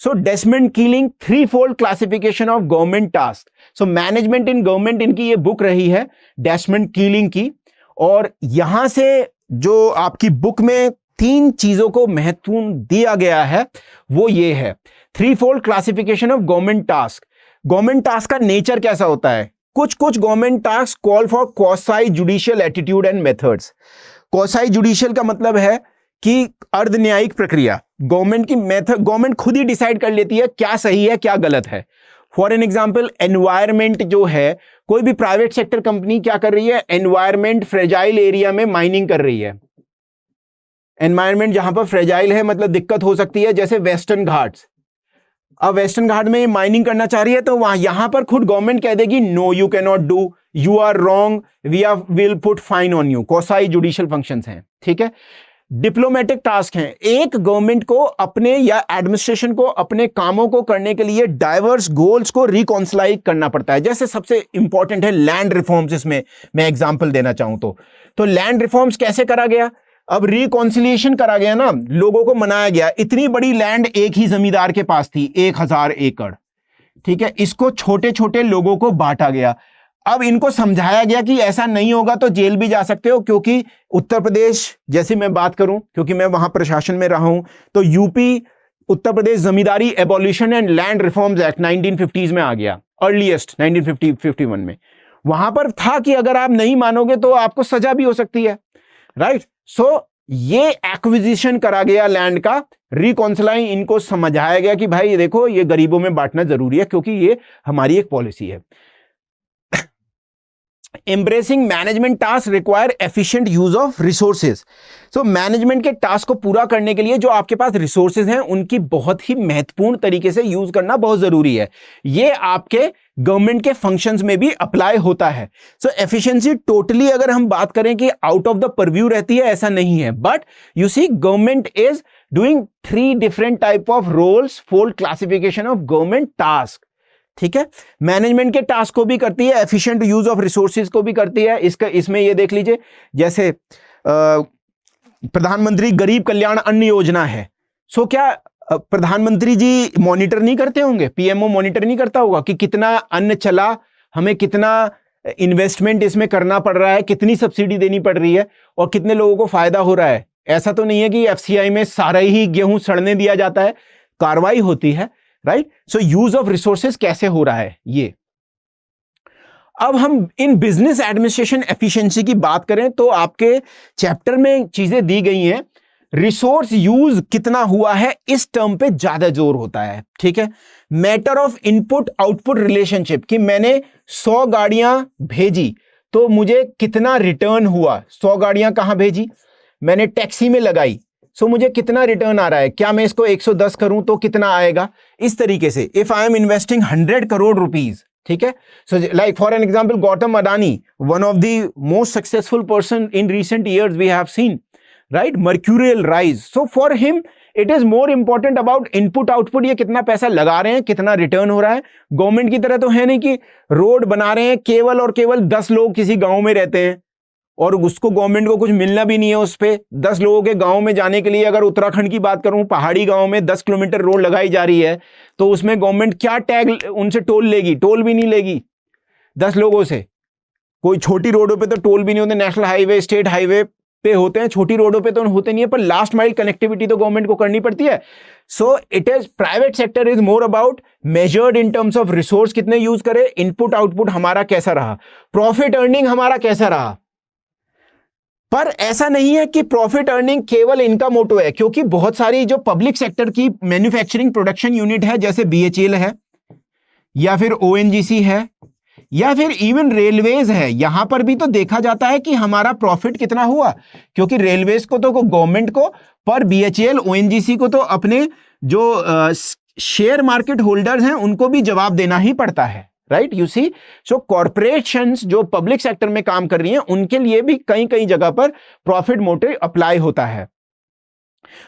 So Desmond Keeling, 3-fold classification of government task. So management in government, इनकी ये बुक रही है डेसमंड कीलिंग की, और यहां से जो आपकी बुक में 3 चीजों को महत्वपूर्ण दिया गया है वो ये है 3-fold classification of government task. Government task का नेचर कैसा होता है? कुछ government task call for quasi judicial attitude and methods. Quasi judicial का मतलब है कि अर्ध न्यायिक प्रक्रिया। गवर्नमेंट की मेथड, गवर्नमेंट खुद ही डिसाइड कर लेती है क्या सही है क्या गलत है। फॉर एन एग्जाम्पल, एनवायरमेंट जो है, कोई भी प्राइवेट सेक्टर कंपनी क्या कर रही है, एनवायरमेंट फ्रेजाइल एरिया में माइनिंग कर रही है। एनवायरमेंट जहां पर फ्रेजाइल है मतलब दिक्कत हो सकती है, जैसे वेस्टर्न घाट्स। अब वेस्टर्न घाट में माइनिंग करना चाह रही है तो वहां यहां पर खुद गवर्नमेंट कह देगी no you can not do, you are wrong, we are will put fine on you. Quasi judicial functions हैं, ठीक है। डिप्लोमेटिक टास्क हैं, एक गवर्नमेंट को अपने या एडमिनिस्ट्रेशन को अपने कामों को करने के लिए डाइवर्स गोल्स को रिकॉन्सिलाइज करना पड़ता है। जैसे सबसे इंपॉर्टेंट है लैंड रिफॉर्म्स, इसमें मैं एग्जांपल देना चाहूं तो लैंड रिफॉर्म्स कैसे करा गया? अब रिकॉन्सिलिएशन करा गया ना, लोगों को मनाया गया। इतनी बड़ी लैंड एक ही जमींदार के पास थी, 1000 एकड़, ठीक है, इसको छोटे छोटे लोगों को बांटा गया। अब इनको समझाया गया कि ऐसा नहीं होगा तो जेल भी जा सकते हो, क्योंकि उत्तर प्रदेश जैसे मैं बात करूं, क्योंकि मैं वहां प्रशासन में रहा हूं, तो UP Uttar Pradesh zamindari abolition and land reforms act 1950s में आ गया, अर्लीस्ट 1951 में। वहां पर था कि अगर आप नहीं मानोगे तो आपको सजा भी हो सकती है, राइट। सो ये एक्विजिशन करा गया लैंड का, रिकॉन्सिलाई, इनको समझाया गया कि भाई देखो ये गरीबों में बांटना जरूरी है क्योंकि ये हमारी एक पॉलिसी है। Embracing management task require efficient use of resources. So management के टास्क को पूरा करने के लिए जो आपके पास रिसोर्सेज हैं उनकी बहुत ही महत्वपूर्ण तरीके से यूज करना बहुत जरूरी है। ये आपके गवर्नमेंट के फंक्शंस में भी अप्लाई होता है। सो एफिशिएंसी टोटली अगर हम बात करें कि आउट ऑफ द परव्यू रहती है, ऐसा नहीं है, but you see government is doing 3 different type of roles for classification of government task. ठीक है, मैनेजमेंट के टास्क को भी करती है, एफिशिएंट यूज ऑफ रिसोर्सेज को भी करती है। इसमें ये देख लीजिए, जैसे प्रधानमंत्री गरीब कल्याण अन्न योजना है। सो क्या प्रधानमंत्री जी मॉनिटर नहीं करते होंगे, पीएमओ मॉनिटर नहीं करता होगा कि कितना अन्न चला, हमें कितना इन्वेस्टमेंट इसमें करना पड़ रहा है, कितनी सब्सिडी देनी पड़ रही है और कितने लोगों को फायदा हो रहा है। ऐसा तो नहीं है कि एफसीआई में सारा ही गेहूं सड़ने दिया जाता है, कार्रवाई होती है, right. So use of resources कैसे हो रहा है ये। अब हम इन बिजनेस एडमिनिस्ट्रेशन एफिशिएंसी की बात करें तो आपके चैप्टर में चीजें दी गई हैं। रिसोर्स यूज कितना हुआ है इस टर्म पे ज्यादा जोर होता है। ठीक है, matter of input output relationship, कि मैंने 100 गाड़ियां भेजी तो मुझे कितना रिटर्न हुआ। 100 गाड़ियां कहां भेजी, मैंने टैक्सी में लगाई, सो मुझे कितना रिटर्न आ रहा है, क्या मैं इसको 110 करूं तो कितना आएगा। इस तरीके से if I am investing 100 crore rupees, ठीक है, so like for an example Gautam Adani, one of the most successful person in recent years we have seen, right, mercurial rise. So for him it is more important about input output, ये कितना पैसा लगा रहे हैं, कितना रिटर्न हो रहा है। गवर्नमेंट की तरह तो है नहीं कि रोड बना रहे हैं, केवल और केवल 10 लोग किसी गांव में रहते हैं और उसको गवर्नमेंट को कुछ मिलना भी नहीं है उस पे। 10 लोगों के गांव में जाने के लिए, अगर उत्तराखंड की बात करूं, पहाड़ी गांव में 10 किलोमीटर रोड लगाई जा रही है तो उसमें गवर्नमेंट क्या टैग उनसे टोल लेगी, टोल भी नहीं लेगी 10 लोगों से। कोई छोटी रोडों पे तो टोल भी नहीं होते, नेशनल हाईवे स्टेट हाईवे पे होते हैं, छोटी रोडों पे तो होते नहीं है, पर लास्ट माइल कनेक्टिविटी तो गवर्नमेंट को करनी पड़ती है। So it is private sector is more about measured in terms of resource कितने यूज करे, इनपुट आउटपुट हमारा कैसा रहा, प्रॉफिट अर्निंग हमारा कैसा रहा। पर ऐसा नहीं है कि प्रॉफिट अर्निंग केवल इनका मोटो है, क्योंकि बहुत सारी जो पब्लिक सेक्टर की मैन्युफैक्चरिंग प्रोडक्शन यूनिट है, जैसे बीएचईएल है या फिर ओएनजीसी है या फिर इवन रेलवेज है, यहां पर भी तो देखा जाता है कि हमारा प्रॉफिट कितना हुआ, क्योंकि रेलवेज को तो गवर्नमेंट को, पर बीएचईएल ओएनजीसी को तो अपने जो शेयर मार्केट होल्डर्स हैं उनको भी जवाब देना ही पड़ता है, right. You see, so corporations जो पब्लिक सेक्टर में काम कर रही हैं उनके लिए भी कई कई जगह पर प्रॉफिट मोटिव अप्लाई होता है।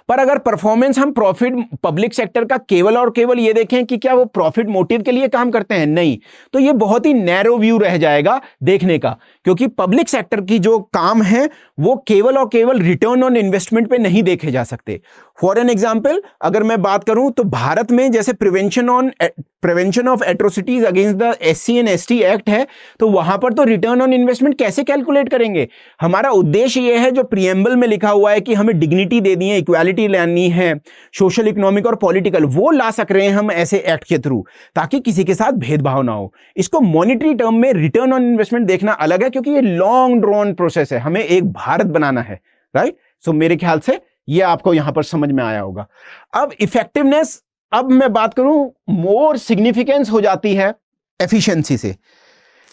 पर अगर परफॉर्मेंस हम प्रॉफिट पब्लिक सेक्टर का केवल और केवल ये देखें कि क्या वो प्रॉफिट मोटिव के लिए काम करते हैं, नहीं, तो ये बहुत ही नैरो व्यू रह जाएगा देखने का, क्योंकि पब्लिक सेक्टर की जो काम है वो केवल और केवल रिटर्न ऑन इन्वेस्टमेंट पे नहीं देखे जा सकते। फॉर एन एग्जाम्पल अगर मैं बात करूं तो भारत में जैसे prevention of atrocities against the SC and ST act है, तो वहां पर तो रिटर्न ऑन इन्वेस्टमेंट कैसे कैलकुलेट करेंगे। हमारा उद्देश्य यह है, जो प्रीएम्बल में लिखा हुआ है कि हमें डिग्निटी दे दी है, इक्वालिटी लानी है, सोशल इकोनॉमिक और पॉलिटिकल, वो ला सक रहे हैं हम ऐसे एक्ट के थ्रू, ताकि किसी के साथ भेदभाव ना हो। इसको मॉनिटरी टर्म में रिटर्न ऑन इन्वेस्टमेंट देखना अलग है, क्योंकि ये लॉन्ग ड्रॉन प्रोसेस है, हमें एक भारत बनाना है, राइट। सो मेरे ख्याल से ये आपको यहां पर समझ में आया होगा। अब इफेक्टिवनेस, अब मैं बात करूं, मोर सिग्निफिकेंस हो जाती है एफिशिएंसी से।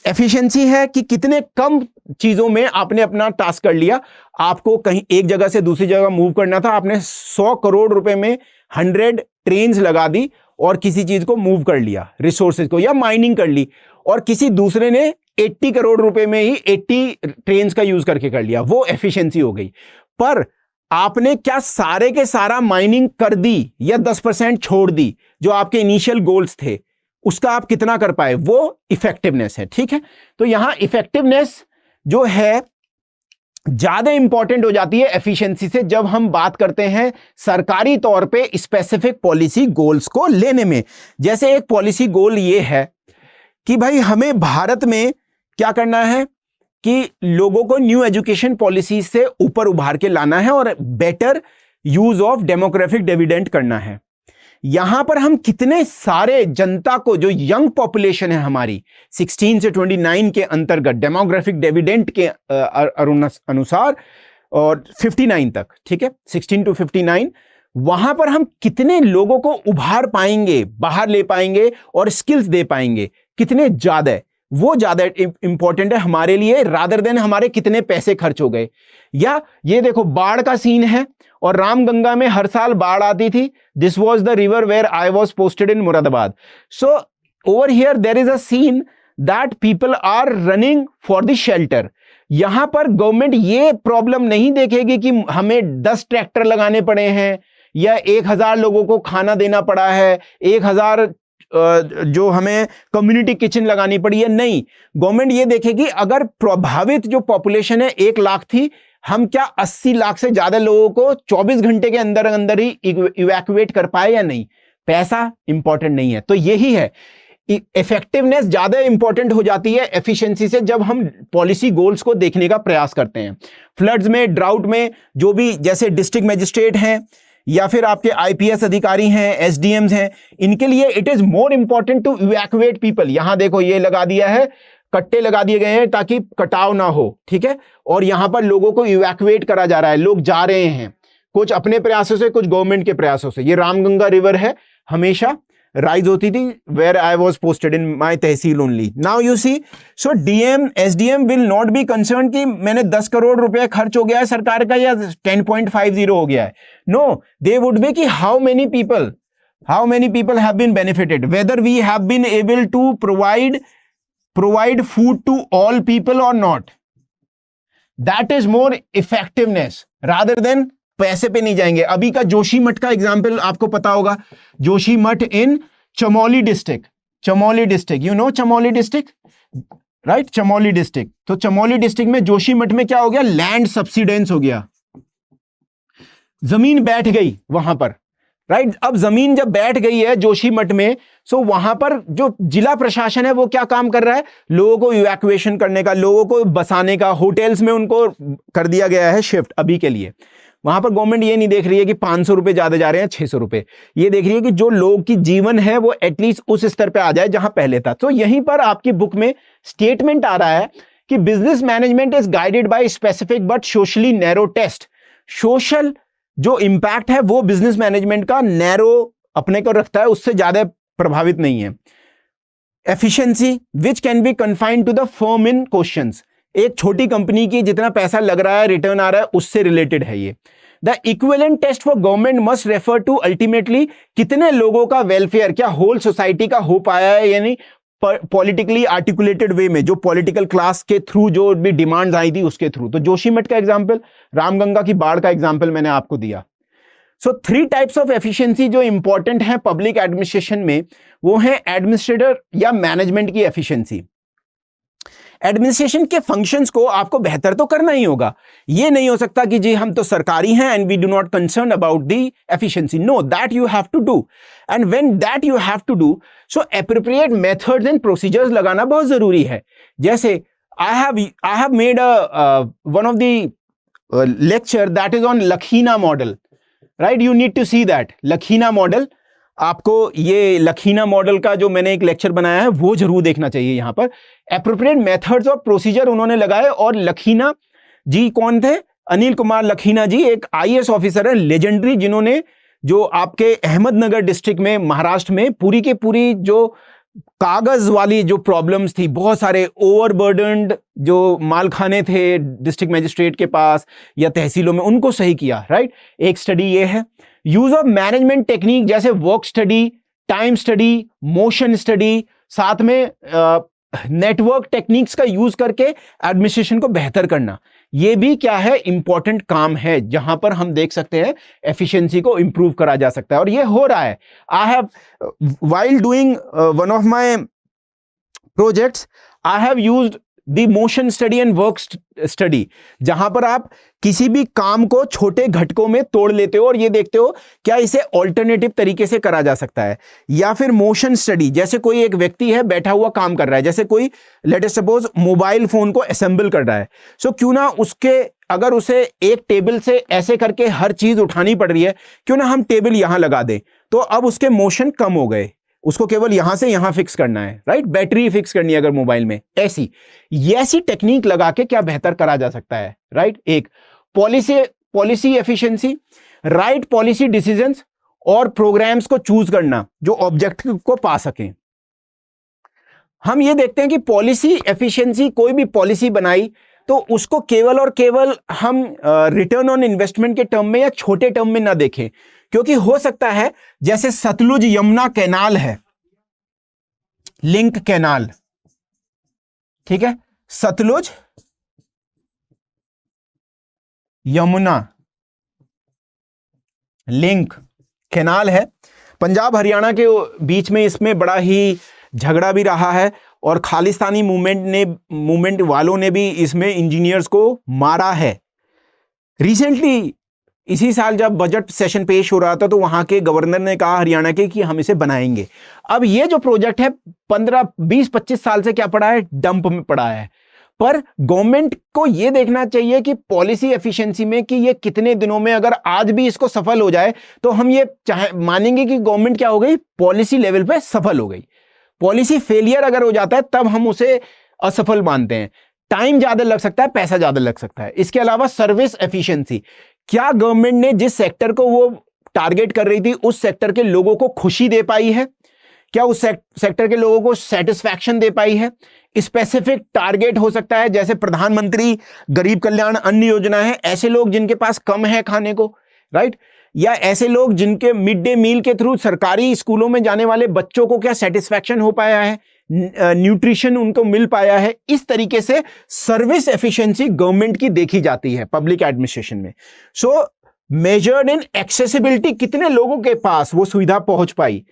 एफिशिएंसी है कि कितने कम चीजों में आपने अपना टास्क कर लिया। आपको कहीं एक जगह से दूसरी जगह मूव करना था, आपने 100 करोड़ रुपए में 100 ट्रेन्स लगा दी और किसी चीज को मूव कर लिया, रिसोर्सेज को, या माइनिंग कर ली, और किसी दूसरे ने 80 करोड़ रुपए में ही 80 ट्रेन्स का यूज करके कर लिया, वो एफिशिएंसी हो गई। पर आपने क्या सारे के सारा माइनिंग कर दी या 10% छोड़ दी, जो आपके इनिशियल गोल्स थे, उसका आप कितना कर पाए, वो इफेक्टिवनेस है, ठीक है। तो यहां इफेक्टिवनेस जो है ज्यादा इंपॉर्टेंट हो जाती है एफिशिएंसी से, जब हम बात करते हैं सरकारी तौर पे स्पेसिफिक पॉलिसी गोल्स को लेने में। जैसे एक पॉलिसी गोल ये है कि भाई हमें भारत में क्या करना है कि लोगों को न्यू एजुकेशन पॉलिसी से ऊपर उभार के लाना है और better use of demographic dividend करना है। यहां पर हम कितने सारे जनता को, जो यंग पॉपुलेशन है हमारी 16 से 29 के अंतर्गत डेमोग्राफिक डिविडेंड के अनुसार, और 59 तक, ठीक है, 16 to 59, वहां पर हम कितने लोगों को उभार पाएंगे, बाहर ले पाएंगे और स्किल्स दे पाएंगे, कितने ज्यादा है, वो ज्यादा इंपॉर्टेंट है हमारे लिए रादर देन हमारे कितने पैसे खर्च हो गए। या ये देखो बाढ़ का सीन है और रामगंगा में हर साल बाढ़ आती थी। This was the river where I was posted in Moradabad. So over here there is a scene that people are running for the shelter. यहां पर गवर्नमेंट ये प्रॉब्लम नहीं देखेगी कि हमें 10 ट्रैक्टर लगाने पड़े हैं या 1000 लोगों को खाना देना पड़ा है, 1000 जो हमें कम्युनिटी किचन लगानी पड़ी है। नहीं, गवर्नमेंट ये देखेगी अगर प्रभावित जो पॉपुलेशन है 1 लाख थी, हम क्या 80 लाख से ज्यादा लोगों को 24 घंटे के अंदर अंदर ही इवैक्यूएट कर पाए या नहीं। पैसा इंपॉर्टेंट नहीं है। तो यही है, इफेक्टिवनेस ज्यादा इंपॉर्टेंट हो जाती है एफिशिएंसी से जब हम पॉलिसी गोल्स को देखने का प्रयास करते हैं। फ्लड्स में, ड्राउट में, जो भी जैसे डिस्ट्रिक्ट मजिस्ट्रेट हैं या फिर आपके आईपीएस अधिकारी हैं, एसडीएम्स हैं, इनके लिए it is more important to evacuate people. यहां देखो ये लगा दिया है, कट्टे लगा दिए गए हैं ताकि कटाव ना हो, ठीक है। और यहां पर लोगों को इवैक्यूएट करा जा रहा है, लोग जा रहे हैं, कुछ अपने प्रयासों से, कुछ गवर्नमेंट के प्रयासों से। ये रामगंगा रिवर है, हमेशा राइज होती थी where I was posted in my tehsil only. Now you see, so DM SDM will not be concern कि मैंने 10 करोड़ रुपए खर्च हो गया है सरकार का या 10.50 हो गया है। नो, दे वुड बी कि how many people have been benefited, whether we have been able to provide food to all people और not. That is more effectiveness rather than पैसे पे नहीं जाएंगे। अभी का जोशीमठ का एग्जाम्पल आपको पता होगा, Joshimath in Chamoli district, you know Chamoli district, right, Chamoli district. तो चमोली डिस्ट्रिक्ट में जोशीमठ में क्या हो गया, लैंड सब्सिडेंस हो गया, जमीन बैठ गई वहां पर, राइट। अब जमीन जब बैठ गई है जोशीमठ में, सो वहां पर जो जिला प्रशासन है वो क्या काम कर रहा है, लोगों को इवैक्यूएशन करने का, लोगों को बसाने का, होटल्स में उनको कर दिया गया है शिफ्ट अभी के लिए। वहां पर गवर्नमेंट ये नहीं देख रही है कि 500 रुपए ज्यादा जा रहे हैं, 600 रुपए, ये देख रही है कि जो लोग की जीवन है वो एटलीस्ट उस स्तर पे आ जाए जहां पहले था। तो यहीं पर आपकी बुक में स्टेटमेंट आ रहा है कि business management is guided by specific but socially narrow test. Social जो इंपैक्ट है वो बिजनेस मैनेजमेंट का नैरो अपने को रखता है, उससे ज्यादा प्रभावित नहीं है। Efficiency which can be confined to the firm in questions, एक छोटी कंपनी की जितना पैसा लग रहा है, रिटर्न आ रहा है, उससे रिलेटेड है ये। The equivalent test for government must refer to ultimately कितने लोगों का वेलफेयर, क्या होल सोसाइटी का हो पाया है, यानी पॉलिटिकली आर्टिकुलेटेड वे में, जो पॉलिटिकल क्लास के थ्रू जो भी डिमांड्स आई थी उसके थ्रू। तो जोशीमठ का एग्जाम्पल, रामगंगा की बाढ़ का एग्जाम्पल मैंने आपको दिया। सो 3 टाइप्स ऑफ एफिशिएंसी जो इंपॉर्टेंट है पब्लिक एडमिनिस्ट्रेशन में, वो है एडमिनिस्ट्रेटर या मैनेजमेंट की एफिशिएंसी। एडमिनिस्ट्रेशन के फंक्शंस को आपको बेहतर तो करना ही होगा। ये नहीं हो सकता कि जी हम तो सरकारी हैं and we do not concern about the efficiency. No, that you have to do, and when that you have to do, so appropriate methods and procedures लगाना बहुत जरूरी है। जैसे I have made one of the lecture that is on Lakhina model, right, you need to see that Lakhina model. आपको ये लखीना मॉडल का जो मैंने एक लेक्चर बनाया है वो जरूर देखना चाहिए। यहां पर एप्रोप्रिएट मेथड्स और प्रोसीजर उन्होंने लगाए। और लखीना जी कौन थे, अनिल कुमार लखीना जी एक आईएएस ऑफिसर है, लेजेंडरी, जिन्होंने जो आपके अहमदनगर डिस्ट्रिक्ट में महाराष्ट्र में पूरी के पूरी जो कागज वाली जो प्रॉब्लम्स थी, बहुत सारे ओवरबर्डन्ड जो मालखाने थे डिस्ट्रिक्ट मजिस्ट्रेट के पास या तहसीलों में, उनको सही किया, राइट। एक स्टडी ये है। यूज ऑफ मैनेजमेंट टेक्निक जैसे work study, time study, motion study, साथ में नेटवर्क टेक्निक्स का यूज करके एडमिनिस्ट्रेशन को बेहतर करना, ये भी क्या है, इंपॉर्टेंट काम है, जहां पर हम देख सकते हैं एफिशिएंसी को इंप्रूव करा जा सकता है। और ये हो रहा है। I have while doing one of my projects, I have used the motion study and work study, जहां पर आप किसी भी काम को छोटे घटकों में तोड़ लेते हो और ये देखते हो क्या इसे ऑल्टरनेटिव तरीके से करा जा सकता है। या फिर मोशन स्टडी, जैसे कोई एक व्यक्ति है बैठा हुआ काम कर रहा है, जैसे कोई let us suppose mobile phone को असेंबल कर रहा है, सो क्यों ना उसके, अगर उसे एक टेबल से ऐसे करके हर चीज उठानी पड़ रही है, क्यों ना हम टेबल यहां लगा दें, तो अब उसके मोशन कम हो गए, उसको केवल यहां से यहां फिक्स करना है, राइट, बैटरी फिक्स करनी है अगर मोबाइल में, ऐसी टेक्निक लगा के क्या बेहतर करा जा सकता है, राइट। एक policy efficiency, right policy decisions और प्रोग्राम्स को चूज करना जो ऑब्जेक्टिव को पा सकें। हम ये देखते हैं कि पॉलिसी एफिशिएंसी, कोई भी पॉलिसी बनाई तो उसको केवल और केवल हम रिटर्न ऑन इन्वेस्टमेंट के टर्म में या छोटे टर्म में ना देखें, क्योंकि हो सकता है जैसे सतलुज यमुना कैनाल है, लिंक कैनाल, ठीक है, सतलुज यमुना लिंक कैनाल है, पंजाब हरियाणा के बीच में इसमें बड़ा ही झगड़ा भी रहा है और खालिस्तानी मूवमेंट वालों ने भी इसमें इंजीनियर्स को मारा है। रिसेंटली इसी साल जब बजट सेशन पेश हो रहा था तो वहां के गवर्नर ने कहा हरियाणा के कि हम इसे बनाएंगे। अब ये जो प्रोजेक्ट है 15-20-25 साल से क्या पड़ा है, डंप में पड़ा है। पर गवर्नमेंट को यह देखना चाहिए कि पॉलिसी एफिशिएंसी में कि ये कितने दिनों में अगर आज भी इसको सफल हो जाए तो हम ये मानेंगे कि गवर्नमेंट क्या हो गई, पॉलिसी लेवल पे सफल हो गई। पॉलिसी फेलियर अगर हो जाता है तब हम उसे असफल मानते हैं। टाइम ज्यादा लग सकता है, पैसा ज्यादा लग सकता है। इसके अलावा सर्विस एफिशिएंसी, क्या गवर्नमेंट ने जिस सेक्टर को वो टारगेट कर रही थी उस सेक्टर के लोगों को खुशी दे पाई है, क्या उस सेक्टर के लोगों को सेटिस्फैक्शन दे पाई है। स्पेसिफिक टारगेट हो सकता है, जैसे प्रधानमंत्री गरीब कल्याण अन्न योजना है, ऐसे लोग जिनके पास कम है खाने को, राइट, या ऐसे लोग जिनके मिड डे मील के थ्रू सरकारी स्कूलों में जाने वाले बच्चों को क्या सेटिस्फैक्शन हो पाया है, न्यूट्रिशन उनको मिल पाया है। इस तरीके से सर्विस एफिशिएंसी गवर्नमेंट की देखी जाती है पब्लिक एडमिनिस्ट्रेशन में। सो मेजर्ड इन एक्सेसिबिलिटी, कितने लोगों के पास वो सुविधा पहुंच पाई,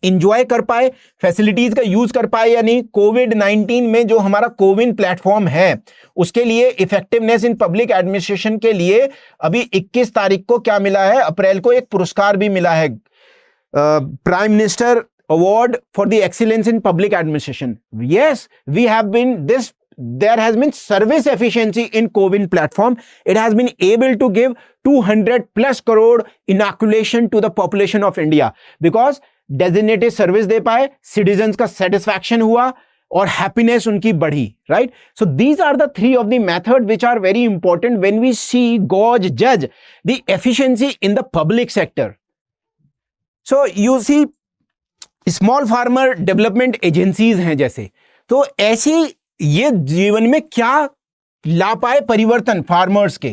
इंजॉय कर पाए, फैसिलिटीज का यूज कर पाए या नहीं। कोविड-19 में जो हमारा कोविन प्लेटफॉर्म है उसके लिए इफेक्टिवनेस इन पब्लिक एडमिनिस्ट्रेशन के लिए अभी 21 तारीख को क्या मिला है, अप्रैल को एक पुरस्कार भी मिला है, prime minister award for the excellence in public administration. Yes, we have been this, there has been service efficiency in CoWIN platform. It has been able to give 200+ crore inoculation to the population of India because designated service दे पाए, citizens का satisfaction हुआ और happiness उनकी बढ़ी, right? So these are the three of the method which are very important when we see judge the efficiency in the public sector. So you see small farmer development agencies हैं जैसे, तो ऐसी ये जीवन में क्या ला पाए परिवर्तन फार्मर्स के,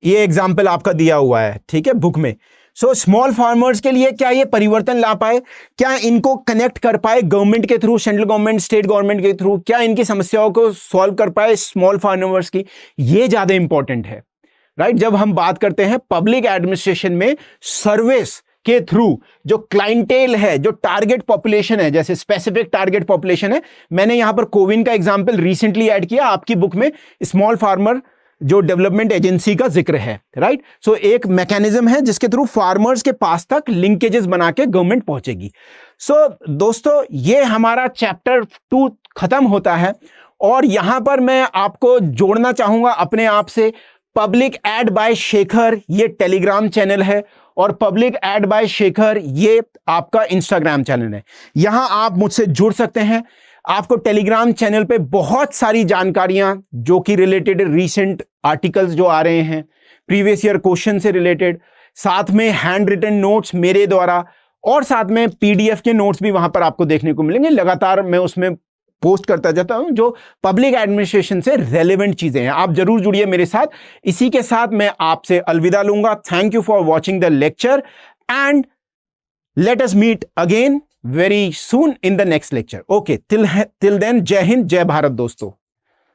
ये एग्जाम्पल आपका दिया हुआ है, ठीक है, बुक में। सो स्मॉल फार्मर्स के लिए क्या ये परिवर्तन ला पाए, क्या इनको कनेक्ट कर पाए गवर्नमेंट के through, central government, state government के थ्रू, क्या इनकी समस्याओं को सॉल्व कर पाए स्मॉल फार्मर्स की, ये ज्यादा इंपॉर्टेंट है, राइट। जब हम बात करते हैं पब्लिक एडमिनिस्ट्रेशन में सर्विस के थ्रू जो क्लाइंटेल है, जो टारगेट पॉपुलेशन है, जैसे स्पेसिफिक टारगेट पॉपुलेशन है, मैंने यहां पर कोविन का एग्जांपल रिसेंटली ऐड किया, आपकी बुक में स्मॉल फार्मर जो डेवलपमेंट एजेंसी का जिक्र है, राइट। सो एक मैकेनिज्म है जिसके थ्रू फार्मर्स के पास तक लिंकेजेस बना के गवर्नमेंट पहुंचेगी। सो दोस्तों, ये हमारा चैप्टर 2 खत्म होता है और यहां पर मैं आपको जोड़ना चाहूंगा अपने आप से। पब्लिक एड बाय शेखर ये टेलीग्राम चैनल है और पब्लिक एड बाय शेखर ये आपका इंस्टाग्राम चैनल है। यहां आप मुझसे जुड़ सकते हैं। आपको टेलीग्राम चैनल पे बहुत सारी जानकारियां जो कि रिलेटेड रीसेंट आर्टिकल्स जो आ रहे हैं, प्रीवियस ईयर क्वेश्चन से रिलेटेड, साथ में हैंड रिटन नोट्स मेरे द्वारा और साथ में पीडीएफ के नोट्स भी वहां पर आपको देखने को मिलेंगे। लगातार मैं उसमें पोस्ट करता जाता हूं जो पब्लिक एडमिनिस्ट्रेशन से रेलेवेंट चीजें हैं। आप जरूर जुड़िए मेरे साथ। इसी के साथ मैं आपसे अलविदा लूंगा। Thank you for watching the lecture and let us meet again very soon in the next lecture. Okay, till then, जय हिंद, जय भारत दोस्तों।